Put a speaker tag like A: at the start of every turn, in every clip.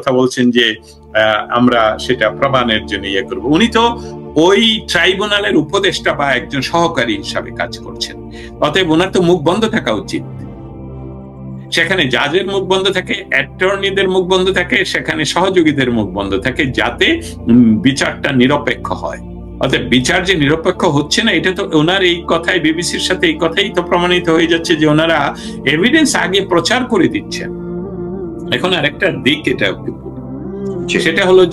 A: কথা বলছেন যে আমরা সেটা প্রমাণের জন্য ইয়ে করবো। উনি তো ওই ট্রাইব্যুনালের উপদেষ্টা বা একজন সহকারী হিসাবে কাজ করছেন, অতএব ওনার তো মুখ বন্ধ থাকা উচিত। সেখানে জাজের মুখ বন্ধ থাকে, অ্যাটর্নিদের মুখ বন্ধ থাকে, সেখানে সহযোগীদের মুখ বন্ধ থাকে, যাতে বিচারটা নিরপেক্ষ হয়। অর্থাৎ বিচার যে নিরপেক্ষ হচ্ছে না, এটা তো ওনার এই কথাই, বিবিসির সাথে এই কথাই তো প্রমাণিত হয়ে যাচ্ছে যে ওনারা এভিডেন্স আগে প্রচার করে দিচ্ছেন। এখন আরেকটা দিক এটা, সেটা হলো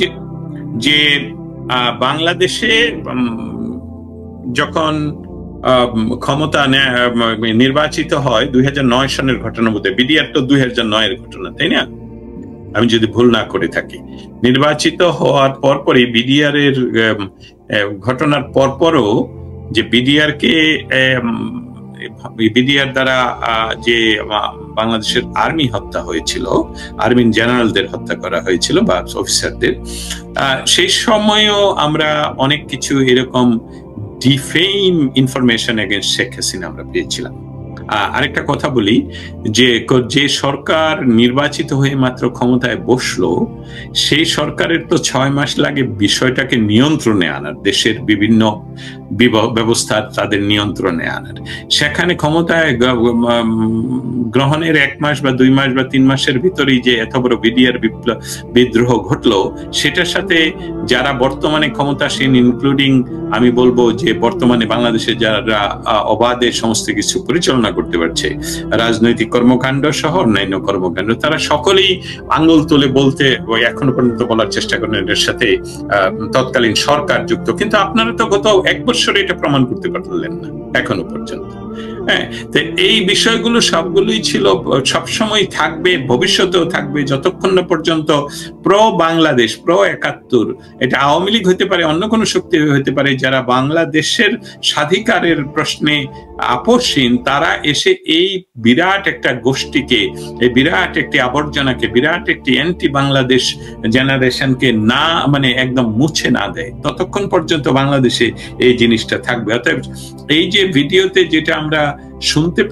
A: যে বাংলাদেশে যখন ক্ষমতা নির্বাচিত হয় 2009 সনের ঘটনা, বোধহয় বিডিআর তো 2009 ঘটনা, তাই না? আমি যদি ভুল না করে থাকি, নির্বাচিত হওয়ার পরপরই বিডিআর এর ঘটনার পরপরও যে বিডিআর দ্বারা যে বাংলাদেশের আর্মি হত্যা হয়েছিল, আর্মি জেনারেলদের হত্যা করা হয়েছিল বা অফিসারদের, সেই সময়ও আমরা অনেক কিছু এরকম defame information against Sheikh Hasina আমরা পেয়েছিলাম। আরেকটা কথা বলি, যে সরকার নির্বাচিত হয়ে মাত্র ক্ষমতায় বসলো, সেই সরকারের তো 6 মাস লাগে বিষয়টাকে নিয়ন্ত্রণে আনার, দেশের বিভিন্ন ব্যবস্থা তাদের নিয়ন্ত্রণে আনার। সেখানে ক্ষমতায় গ্রহণের 1 মাস বা 2 মাস বা 3 মাসের ভিতরেই যে এত বড় বিডিআর বিদ্রোহ ঘটলো, সেটার সাথে যারা বর্তমানে ক্ষমতাসীন, ইনক্লুডিং আমি বলবো যে বর্তমানে বাংলাদেশে যারা অবাধে সমস্ত কিছু পরিচালনা করতে পারছে, রাজনৈতিক কর্মকাণ্ড সহ অন্যান্য কর্মকাণ্ড, তারা সকলেই আঙ্গুল তুলে বলতে এখনো পর্যন্ত বলার চেষ্টা করেন এর সাথে তৎকালীন সরকার যুক্ত। কিন্তু আপনারা তো গত 1 বছরে এটা প্রমাণ করতে পারলেন না এখনো পর্যন্ত। হ্যাঁ, তো এই বিষয়গুলো সবগুলোই ছিল, সবসময় থাকবে, ভবিষ্যতেও থাকবে, যতক্ষণ না পর্যন্ত প্রো বাংলাদেশ, প্রো 71, এটা আওয়ামী লীগ হতে পারে, অন্য কোনো শক্তি হতে পারে, যারা বাংলাদেশের স্বাধিকারের প্রশ্নে আপোষহীন, তারা এসে এই বিরাট একটা গোষ্ঠীকে, এই বিরাট একটি আবর্জনাকে, বিরাট একটি অ্যান্টি বাংলাদেশ জেনারেশনকে না একদম মুছে না দেয়, ততক্ষণ পর্যন্ত বাংলাদেশে এই জিনিসটা থাকবে। অতএব এই যে ভিডিওতে যেটা আমরা শুনতে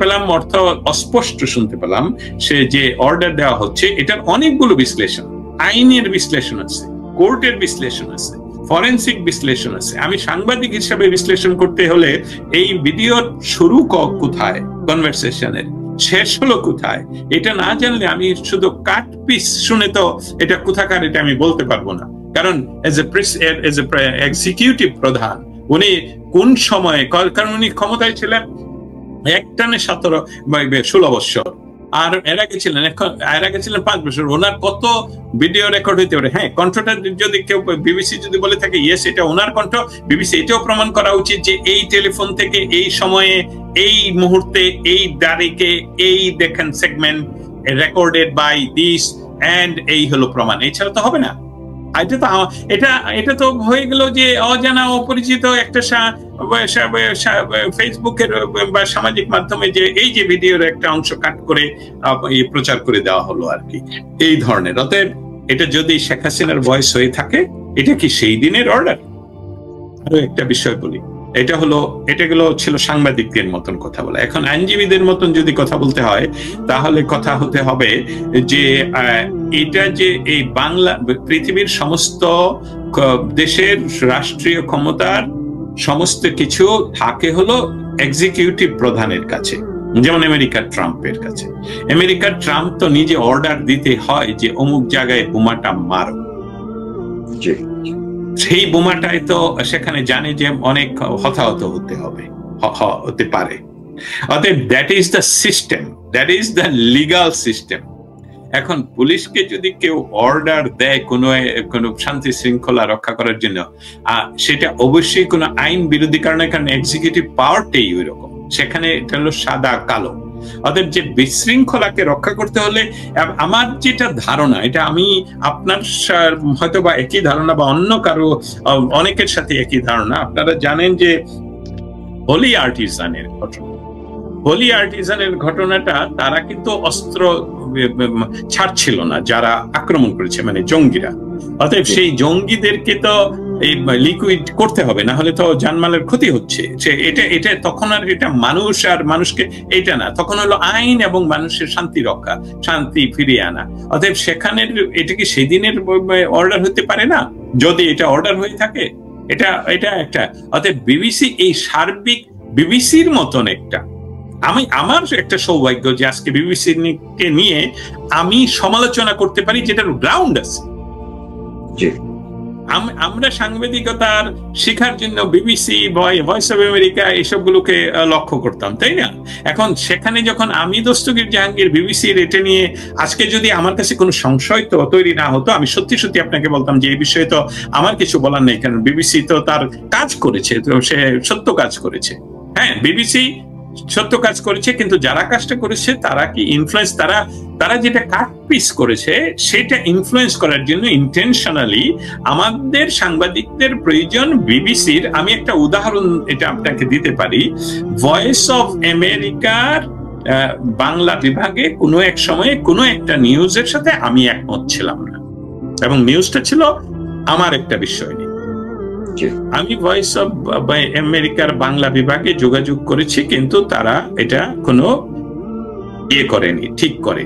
A: পেলাম অর্থ অস্পষ্ট শুনতে পেলাম, সে যে অর্ডার দেওয়া হচ্ছে, এটার অনেকগুলো বিশ্লেষণ, আইনের বিশ্লেষণ আছে, কোর্টের বিশ্লেষণ আছে, ফরেন্সিক বিশ্লেষণ আছে। আমি সাংবাদিক হিসাবে বিশ্লেষণ করতে হলে এই ভিডিওর শুরু কোথায়, কনভারসেশনের শেষ হলো কোথায়, এটা না জানলে আমি শুধু কাট পিস শুনে তো এটা কোথাকার এটা আমি বলতে পারবো না। কারণ এজ এ এক্সিকিউটিভ প্রধান উনি কোন সময়ে, কারণ উনি ক্ষমতায় ছিলেন একটানে 16 বছর, আর এর আগে ছিলেন 5 বছর। ওনার কত ভিডিও রেকর্ড হইতে পারে। হ্যাঁ, কণ্ঠটা যদি কেউ বিবিসি যদি বলে থাকে ইয়েস এটা ওনার কণ্ঠ, বিবিসি এটাও প্রমাণ করা উচিত যে এই টেলিফোন থেকে এই সময়ে, এই মুহূর্তে, এই তারিখে, এই দেখেন segment recorded by this and এই হলো প্রমাণ। এছাড়া তো হবে না। এটা তো হয়ে গেল যে অজানা অপরিচিত একটা ফেসবুকের বা সামাজিক মাধ্যমে যে এই যে ভিডিওর একটা অংশ কাট করে প্রচার করে দেওয়া হলো আর কি, এই ধরনের। অতএব এটা যদি শেখ হাসিনার ভয়েস হয়ে থাকে, এটা কি সেই দিনের অর্ডার? আরো একটা বিষয় বলি, এটাগুলো ছিল সাংবাদিকদের মতন কথা বলা। এখন আইনজীবীদের মতন যদি কথা বলতে হয়, তাহলে কথা হতে হবে যে এটা যে এই পৃথিবীর সমস্ত দেশের রাষ্ট্রীয় ক্ষমতার সমস্ত কিছু থাকে হলো এক্সিকিউটিভ প্রধানের কাছে, যেমন আমেরিকার ট্রাম্পের কাছে। আমেরিকার ট্রাম্প তো নিজে অর্ডার দিতে হয় যে অমুক জায়গায় বোমাটা মারো, সেই বোমাটাই তো সেখানে জানে যে অনেক হতাহত হতে পারে। অতএব that is the system, that is the legal system. এখন পুলিশকে যদি কেউ অর্ডার দেয় কোনো শান্তি শৃঙ্খলা রক্ষা করার জন্য, সেটা অবশ্যই কোনো আইন বিরোধী কারণে, কারণ এক্সিকিউটিভ পাওয়ারটাই ওই রকম, সেখানে এটা হলো সাদা কালো। অতএব যে বিশৃঙ্খলাকে রক্ষা করতে হলে, আমার যেটা ধারণা, এটা আমি আপনার হয়তো বা একই ধারণা বা অন্য কারো অনেকের সাথে একই ধারণা, আপনারা জানেন যে হোলি আর্টিজানের ঘটনাটা তারা কিন্তু অস্ত্র ছাড়ছিল না যারা আক্রমণ করেছে, জঙ্গিরা। অতএব সেই জঙ্গিদেরকে তো এই লিকুইড করতে হবে, না হলে তো জানমালের ক্ষতি হচ্ছে। এটা তখন আর এটা মানুষ আর মানুষকে এটা না, তখন হলো আইন এবং মানুষের শান্তি রক্ষা, শান্তি ফিরিয়ে আনা। অতএব সেখানের এটা কি সেদিনের অর্ডার হতে পারে না? যদি এটা অর্ডার হয়ে থাকে, এটা একটা, অতএব বিবিসি এই সার্বিক বিবিসির মতন একটা, আমার একটা সৌভাগ্য যে আজকে বিবিসি কে নিয়ে আমি সমালোচনা করতে পারি যেটার গ্রাউন্ড আছে। আমরা সাংবাদিকতার শিখার জন্য বিবিসি, ভয়েস অফ আমেরিকা এসবগুলোকে লক্ষ্য করতাম, তাই না? এখন সেখানে যখন আমি দস্তগীর জাহাঙ্গীর বিবিসির এটা নিয়ে আজকে যদি আমার কাছে কোনো সংশয় তো তৈরি না হতো, আমি সত্যি সত্যি আপনাকে বলতাম যে এই বিষয়ে তো আমার কিছু বলার নেই, কারণ বিবিসি তো তার কাজ করেছে, তো সে সত্য কাজ করেছে। হ্যাঁ, বিবিসি সত্য কাজ করেছে, কিন্তু যারা কাজটা করেছে তারা কি ইনফ্লুয়েন্স, তারা যেটা কাট পিস করেছে সেটা ইনফ্লুয়েন্স করার জন্য ইন্টেনশনালি আমাদের সাংবাদিকদের প্রয়োজন। বিবিসির আমি একটা উদাহরণ এটা আপনাকে দিতে পারি, ভয়েস অফ আমেরিকার বাংলা বিভাগে কোনো এক সময়ে কোনো একটা নিউজের সাথে আমি একমত ছিলাম না, এবং নিউজটা ছিল আমার একটা বিষয় নিয়ে। আমি ভয়েস অফ আমেরিকার বাংলা বিভাগে যোগাযোগ করেছি, কিন্তু তারা এটা কোনো ইয়ে করেনি, ঠিক করে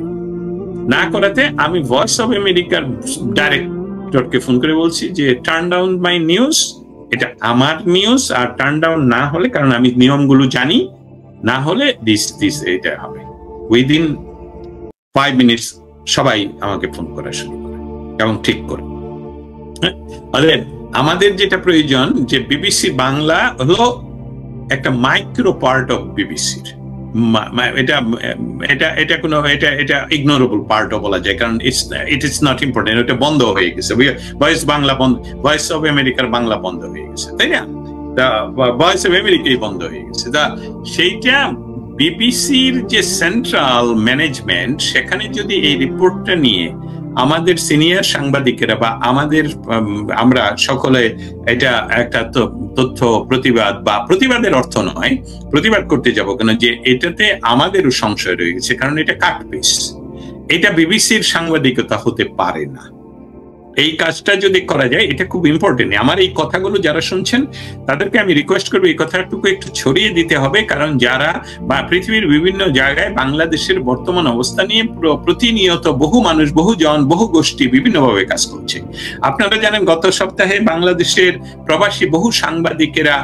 A: না করাতে আমি ভয়েস অফ আমেরিকার ডাইরেক্টরকে ফোন করে বলছি যে টার্ন ডাউন মাই নিউজ, এটা আমার নিউজ, আর টার্ন ডাউন না হলে, কারণ আমি নিয়মগুলো জানি, না হলে দিস এটা হবে। উইদিন 5 মিনিটস সবাই আমাকে ফোন করা শুরু করে এবং ঠিক করে। আমাদের যেটা প্রয়োজন যে বিবিসি বাংলা হলো একটা মাইক্রো পার্ট অফ বিবিসির, এটা কোনো এটা ইগনোরেবল পার্টও বলা যায়, কারণ ইট ইজ নট ইম্পর্টেন্ট। এটা বন্ধ হয়ে গেছে, ভয়েস বাংলা বন্ধ, ভয়েস অফ আমেরিকার বাংলা বন্ধ হয়ে গেছে, তাই না? ভয়েস অফ আমেরিকাই বন্ধ হয়ে গেছে। সেইটা বিবিসির যে সেন্ট্রাল ম্যানেজমেন্ট, সেখানে যদি এই রিপোর্টটা নিয়ে আমাদের সিনিয়র সাংবাদিকেরা বা আমরা সকলে এটা একটা তথ্য প্রতিবাদ, বা প্রতিবাদের অর্থ নয় প্রতিবাদ করতে যাব কেন, যে এটাতে আমাদেরও সংশয় রয়ে গেছে, কারণ এটা কাটপিস, এটা বিবিসির সাংবাদিকতা হতে পারে না। এই কাজটা যদি করা যায়, এটা খুব ইম্পর্টেন্ট। আমার এই কথাগুলো যারা শুনছেন তাদেরকে আমি রিকোয়েস্ট করবো এই কথাটুকু একটু ছড়িয়ে দিতে হবে, কারণ যারা বা পৃথিবীর বিভিন্ন জায়গায় বাংলাদেশের বর্তমান অবস্থা নিয়ে প্রতিনিয়ত বহু মানুষ, বহু জন, বহু গোষ্ঠী বিভিন্নভাবে কাজ করছে। আপনারা জানেন গত সপ্তাহে বাংলাদেশের প্রবাসী বহু সাংবাদিকেরা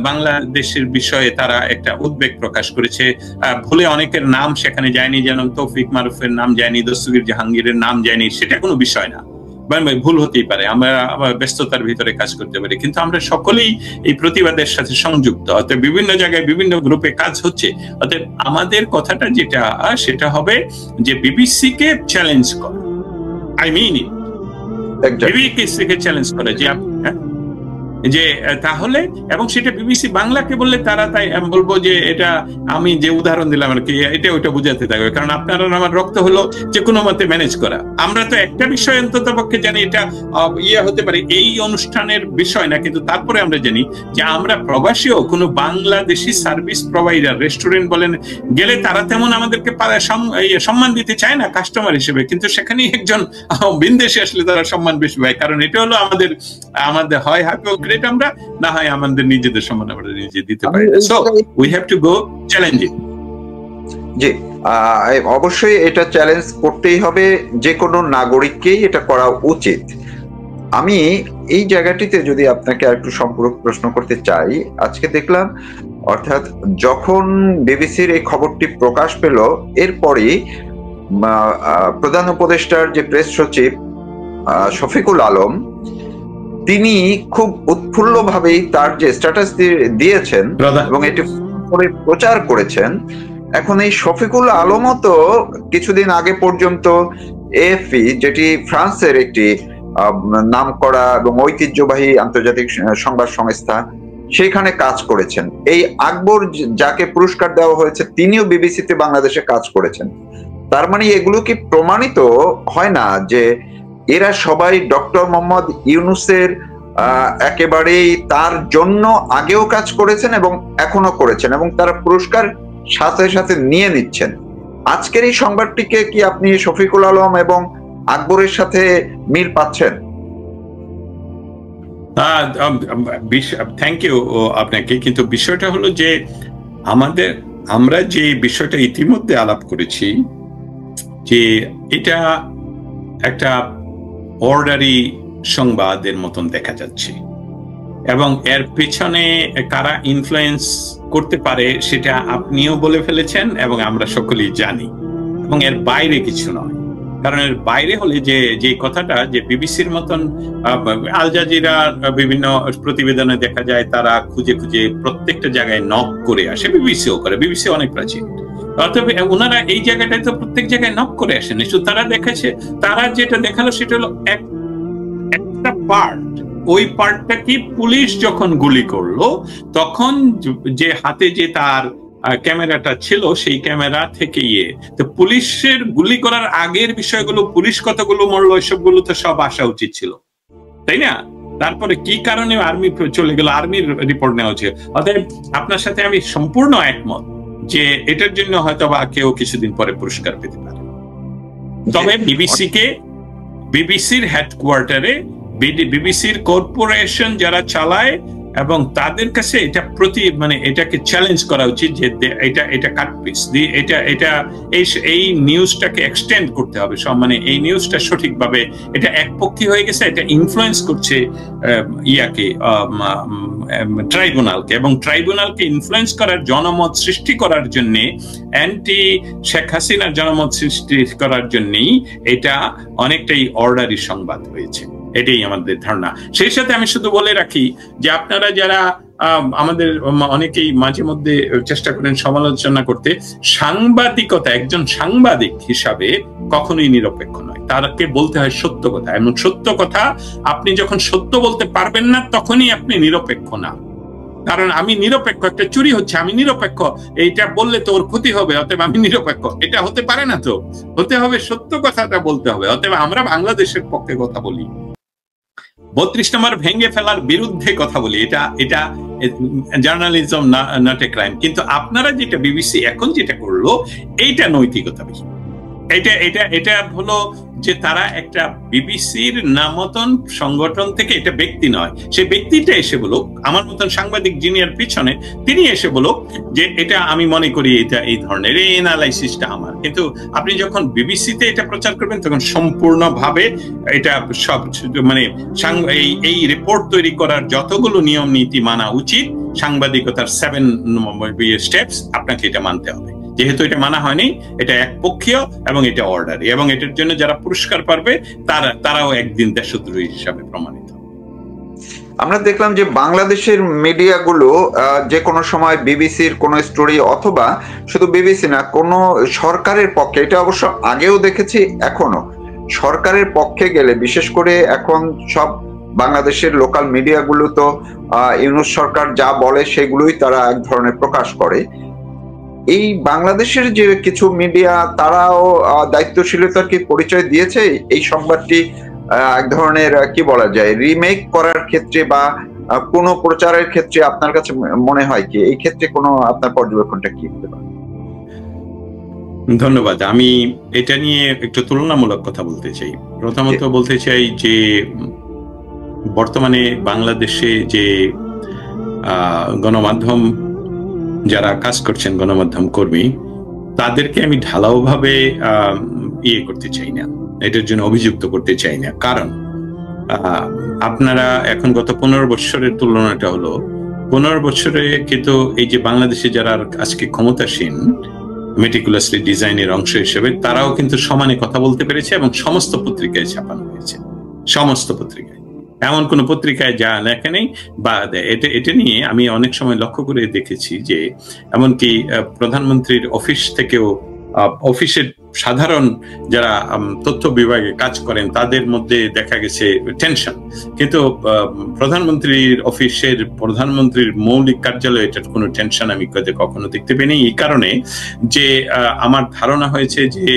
A: বাংলাদেশের বিষয়ে তারা একটা উদ্বেগ প্রকাশ করেছে। ভুলে অনেকের নাম সেখানে যায়নি, যেন তৌফিক মারুফের নাম যায়নি, দস্তগীর জাহাঙ্গীরের নাম যায়নি, সেটা কোনো বিষয় না, ভুল হতেই পারে, আমরা ব্যস্ততার ভিতরে কাজ করতে পারি, কিন্তু আমরা সকলেই এই প্রতিবাদের সাথে সংযুক্ত। অর্থাৎ বিভিন্ন জায়গায় বিভিন্ন গ্রুপে কাজ হচ্ছে। অর্থাৎ আমাদের কথাটা যেটা সেটা হবে যে বিবিসি কে চ্যালেঞ্জ করা, আই মিন বিবিসি কে চ্যালেঞ্জ করা যে তাহলে, এবং সেটা বিবিসি বাংলাকে বললে তারা, তাই আমি বলবো যে এটা আমি যে উদাহরণ দিলাম আর কি, এটা ওইটা বুঝাতে থাকবে, কারণ আপনারা আমার রক্ত হলো যে কোনো মতে ম্যানেজ করা। আমরা তো একটা বিষয় অন্তত পক্ষে জানি, এটা হতে পারে এই অনুষ্ঠানের বিষয় না, কিন্তু তারপরে আমরা জানি যে আমরা প্রবাসীও কোনো বাংলাদেশি সার্ভিস প্রোভাইডার রেস্টুরেন্ট বলেন গেলে তারা তেমন আমাদেরকে সম্মান দিতে চায় না কাস্টমার হিসেবে, কিন্তু সেখানে একজন বিদেশি আসলে তারা সম্মান বেশি পায়, কারণ এটা হলো আমাদের হয় আমরা, না হয় আমাদের নিজেদের সম্মান আমরা নিজে দিতে পারি। So we have to go challenge it.
B: জি, অবশ্যই এটা চ্যালেঞ্জ করতেই হবে, যে কোনো নাগরিককেই এটা করা উচিত। আমি এই জায়গাটিতে যদি আপনাকে একটু সম্পূরক প্রশ্ন করতে চাই, আজকে দেখলাম, অর্থাৎ যখন বিবিসির এই খবরটি প্রকাশ পেল, এরপরই প্রধান উপদেষ্টার যে প্রেস সচিব শফিকুল আলম, তিনি খুব উৎফুল্লভাবেই তার যে স্ট্যাটাস দিয়েছেন এবং এটি প্রচার করেছেন। এখন এই শফিকুল আলমও তো কিছুদিন আগে পর্যন্ত এএফপি, যেটি ফ্রান্সের একটি নামকরা এবং ঐতিহ্যবাহী আন্তর্জাতিক সংবাদ সংস্থা, সেখানে কাজ করেছেন। এই আকবর যাকে পুরস্কার দেওয়া হয়েছে, তিনিও বিবিসিতে বাংলাদেশে কাজ করেছেন। তার মানে এগুলো কি প্রমাণিত হয় না যে এরা সবাই ডক্টর মোহাম্মদ ইউনূসের একেবারেই তার জন্য আগেও কাজ করেছেন এবং এখনো করেছেন, এবং তারা পুরস্কার সাথে সাথে নিয়ে নিচ্ছেন? আজকের এই সংবাদটিকে কি আপনি শফিকুল আলম এবং আকবরের সাথে মিল পাচ্ছেন?
A: থ্যাংক ইউ আপনাকে। কিন্তু বিষয়টা হলো যে আমরা যে বিষয়টা ইতিমধ্যে আলাপ করেছি যে এটা একটা অর্ডারি সংবাদের মতন দেখা যাচ্ছে, এবং এর পেছনে কারা ইনফ্লুয়েন্স করতে পারে সেটা আপনিও বলে ফেলেছেন এবং আমরা সকলেই জানি, এবং এর বাইরে কিছু নয়। কারণ এর বাইরে হলে যে কথাটা যে বিবিসির মতন, আল জাজিরার বিভিন্ন প্রতিবেদনে দেখা যায় তারা খুঁজে খুঁজে প্রত্যেকটা জায়গায় নক করে আসে, বিবিসিও করে, বিবিসি অনেক প্রাচীন, অর্থাৎ ওনারা এই জায়গাটায় তো প্রত্যেক জায়গায় নক করে আসেন। তারা দেখেছে, তারা যেটা দেখালো সেটা হলো একটা পার্ট। ওই পার্টটা কি, পুলিশ যখন গুলি করলো তখন যে হাতে যে তার ক্যামেরাটা ছিল সেই ক্যামেরা থেকে তো পুলিশের গুলি করার আগের বিষয়গুলো, পুলিশ কতগুলো মরলো, এসবগুলো তো সব আসা উচিত ছিল, তাই না? তারপরে কি কারণে আর্মি চলে গেল, আর্মির রিপোর্ট নেওয়া উচিত। অতএব আপনার সাথে আমি সম্পূর্ণ একমত যে এটার জন্য হয়তো বা কেউ কিছুদিন পরে পুরস্কার পেতে পারে। তবে বিবিসির হেডকোয়ার্টারে বিবিসির কর্পোরেশন যারা চালায় এবং তাদের কাছে এটা এটাকে চ্যালেঞ্জ করা উচিত যে এটা কাটপিস দিয়ে এই নিউজটাকে এক্সটেন্ড করতে হবে। এই নিউজটা সঠিকভাবে, এটা একপক্ষী হয়ে গেছে, এটা ইনফ্লুয়েন্স করছে ট্রাইব্যুনালকে, এবং ট্রাইব্যুনালকে ইনফ্লুয়েন্স করার, জনমত সৃষ্টি করার জন্য, অ্যান্টি শেখ হাসিনার জনমত সৃষ্টি করার জন্যই এটা অনেকটাই অর্ডারি সংবাদ হয়েছে, এটাই আমাদের ধারণা। সেই সাথে আমি শুধু বলে রাখি যে আপনারা যারা আমাদের অনেকেই মাঝে মধ্যে চেষ্টা করেন সমালোচনা করতে, সাংবাদিকতা, একজন সাংবাদিক হিসাবে কখনোই নিরপেক্ষ নয়, তাকে বলতে হয় সত্য কথা, এবং সত্য কথা আপনি যখন সত্য বলতে পারবেন না তখনই আপনি নিরপেক্ষ না। কারণ আমি নিরপেক্ষ, একটা চুরি হচ্ছে, আমি নিরপেক্ষ, এইটা বললে তো ওর ক্ষতি হবে, অতএব আমি নিরপেক্ষ, এটা হতে পারে না। তো হতে হবে সত্য কথাটা বলতে হবে। অতএব আমরা বাংলাদেশের পক্ষে কথা বলি, 32 নম্বর ভেঙে ফেলার বিরুদ্ধে কথা বলি, এটা জার্নালিজম নট এ ক্রাইম। কিন্তু আপনারা যেটা বিবিসি এখন যেটা করলো এইটা নৈতিকতাবিহীন। এটা হলো যে তারা একটা বিবিসির নামতন সংগঠন থেকে, এটা ব্যক্তি নয়, সে ব্যক্তিটা এসে বলুক, আমার মতন সাংবাদিক যিনি এর পিছনে তিনি এসে বলুক যে এটা আমি মনে করি এটা এই ধরনের, এই অ্যানালাইসিসটা আমার। কিন্তু আপনি যখন বিবিসিতে এটা প্রচার করবেন তখন সম্পূর্ণভাবে এটা সব এই রিপোর্ট তৈরি করার যতগুলো নিয়ম নীতি মানা উচিত, সাংবাদিকতার 7 স্টেপস, আপনাকে এটা মানতে হবে। যেহেতু এটা মানা হয়নি, এটা একপক্ষীয় এবং এটা অর্ডারি, এবং এটার জন্য যারা পুরস্কার পাবে তারাও একদিন দেশদ্রোহী হিসাবে প্রমাণিত।
B: আমরা দেখলাম যে বাংলাদেশের মিডিয়াগুলো যে কোনো সময় বিবিসির কোনো স্টোরি, অথবা শুধু বিবিসি না, কোনো সরকারের পক্ষে, এটা অবশ্য আগেও দেখেছি এখনো, সরকারের পক্ষে গেলে, বিশেষ করে এখন সব বাংলাদেশের লোকাল মিডিয়াগুলো তো ইউনূস সরকার যা বলে সেগুলোই তারা এক ধরনের প্রকাশ করে। এই বাংলাদেশের যে কিছু মিডিয়া তারাও দায়িত্বশীলতার কি পরিচয় দিয়েছে এই সংবাদটি এক ধরনের কি বলা যায় রিমেক করার ক্ষেত্রে বা কোন প্রচারের ক্ষেত্রে? আপনার কাছে মনে হয় কি এই ক্ষেত্রে কোনো আপনার পর্যবেক্ষণটা কি হতে পারে?
A: ধন্যবাদ। আমি এটা নিয়ে একটু তুলনামূলক কথা বলতে চাই। প্রথমত বলতে চাই যে বর্তমানে বাংলাদেশে যে গণমাধ্যম যারা কাজ করছেন, গণমাধ্যম কর্মী, তাদেরকে আমি ঢালাওভাবে করতে চাই না, এটার জন্য অভিযুক্ত করতে চাই না। কারণ আপনারা এখন গত 15 বছরের তুলনাটা হলো 15 বছরে কিন্তু এই যে বাংলাদেশে যারা আজকে ক্ষমতাসীন, মেটিকুলাসলি ডিজাইনের অংশ হিসেবে, তারাও কিন্তু সমানে কথা বলতে পেরেছে এবং সমস্ত পত্রিকায় ছাপানো হয়েছে, সমস্ত পত্রিকায়, এমন কোন পত্রিকায় যা লেখা নেই। বা এটা নিয়ে আমি অনেক সময় লক্ষ্য করে দেখেছি যে এমনকি প্রধানমন্ত্রীর অফিস থেকেও, অফিসের সাধারণ যারা তথ্য বিভাগে কাজ করেন তাদের মধ্যে দেখা গেছে টেনশন, কিন্তু প্রধানমন্ত্রীর অফিসের, প্রধানমন্ত্রীর মৌলিক কার্যালয়ে এটার কোনো টেনশন আমি কখনো দেখতে পাইনি। এই কারণে যে আমার ধারণা হয়েছে যে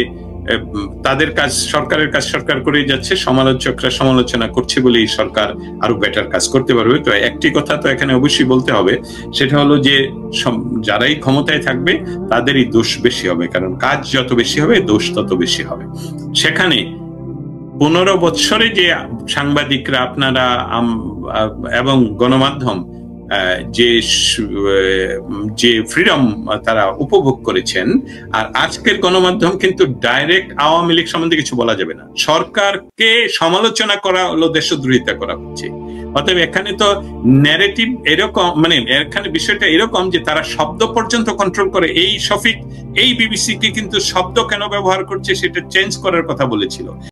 A: তাদের কাজ, সরকারের কাজ সরকার করে যাচ্ছে, সমালোচকরা সমালোচনা করছে বলেই সরকার আরো বেটার কাজ করতে পারবে। তো একটি কথা তো এখানে অবশ্যই বলতে হবে, সেটা হলো যে যারাই ক্ষমতায় থাকবে তাদেরই দোষ বেশি হবে, কারণ কাজ যত বেশি হবে দোষ তত বেশি হবে। সেখানে 15 বছরে যে সাংবাদিকরা আপনারা এবং গণমাধ্যম যে ফ্রিডম তারা উপভোগ করেছেন, আর আজকের গণমাধ্যম কিন্তু ডাইরেক্ট আওয়ামী লীগ সম্বন্ধে কিছু বলা যাবে না, সরকারকে সমালোচনা করা হলো দেশদ্রোহিতা করা হচ্ছে। অতএব এখানে তো ন্যারেটিভ এরকম, মানে এখানে বিষয়টা এরকম যে তারা শব্দ পর্যন্ত কন্ট্রোল করে। এই শফিক এই বিবিসি কে কিন্তু শব্দ কেন ব্যবহার করছে সেটা চেঞ্জ করার কথা বলেছিল।